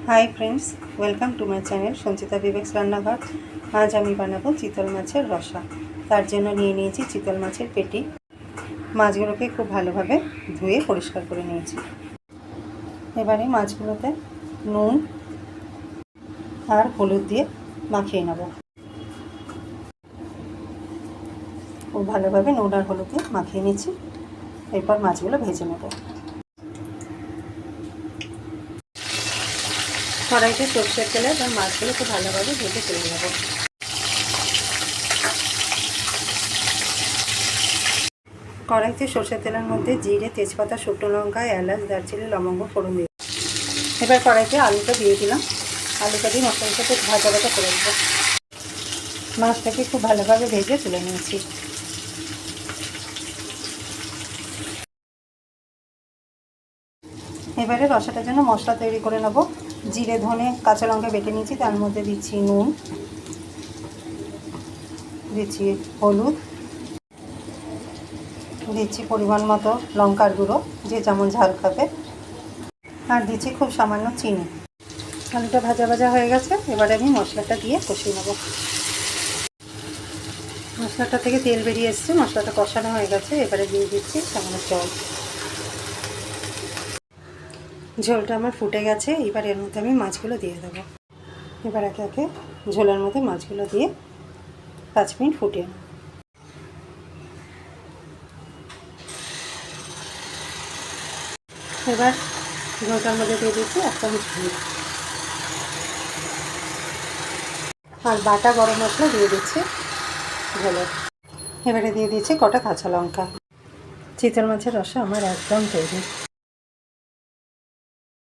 High friends, welcome to my channel Sanchita Vivek's রান্নাঘর। আজ আমি বানাবো চিতল মাছের রসা। তার জন্য নিয়ে নিয়েছি চিতল মাছের পেটি। মাছগুলোকে খুব ভালোভাবে ধুয়ে পরিষ্কার করে নিয়েছি। এবারে মাছগুলোতে নুন আর হলুদ দিয়ে মাখিয়ে নেব। খুব ভালোভাবে নুন আর হলুদ দিয়ে মাখিয়ে নিচ্ছি। এরপর মাছগুলো ভেজে নেব। কড়াইতে সর্ষের তেলে এবার মাছগুলো খুব ভালোভাবে ভেজে তুলে নেব। কড়াইতে সর্ষের তেলের মধ্যে জিরে, তেজপাতা, শুকনো লঙ্কা, এলাচ, দারচিনি, লবঙ্গ ফোড়ন দিয়ে এবার কড়াইতে আলুটা দিয়ে দিলাম। আলুটা দিয়ে মশলার সাথে ভাজা ভাজা করে দেবো। মাছটাকে খুব ভালোভাবে ভেজে তুলে নিয়েছি। এবারে রসাটার জন্য মশলা তৈরি করে নেব। জিরে, ধনে, কাঁচা লঙ্কা বেটে নিয়েছি, তার মধ্যে দিচ্ছি নুন, দিচ্ছি হলুদ, দিচ্ছি পরিমাণ মতো লঙ্কার গুঁড়ো, যে যেমন ঝাল খাবে, আর দিচ্ছি খুব সামান্য চিনি। আলুটা ভাজা ভাজা হয়ে গেছে। এবারে আমি মশলাটা দিয়ে কষিয়ে নেব। মশলাটা থেকে তেল বেরিয়ে এসছে, মশলাটা কষানো হয়ে গেছে। এবারে দিয়ে দিচ্ছি সামান্য জল। ঝোলটা আমার ফুটে গেছে। এবার এর মধ্যে আমি মাছগুলো দিয়ে দেবো। এবার একে একে ঝোলের মধ্যে মাছগুলো দিয়ে 5 মিনিট ফুটিয়ে নেব। এবার ঝোলটার মধ্যে দিয়ে দিচ্ছি 1 চামচ ঘি আর বাটা গরম মশলা দিয়ে দিচ্ছি ঝোলে। এবারে দিয়ে দিচ্ছি কটা কাঁচা লঙ্কা। চিতল মাছের রসা আমার একদম তৈরি।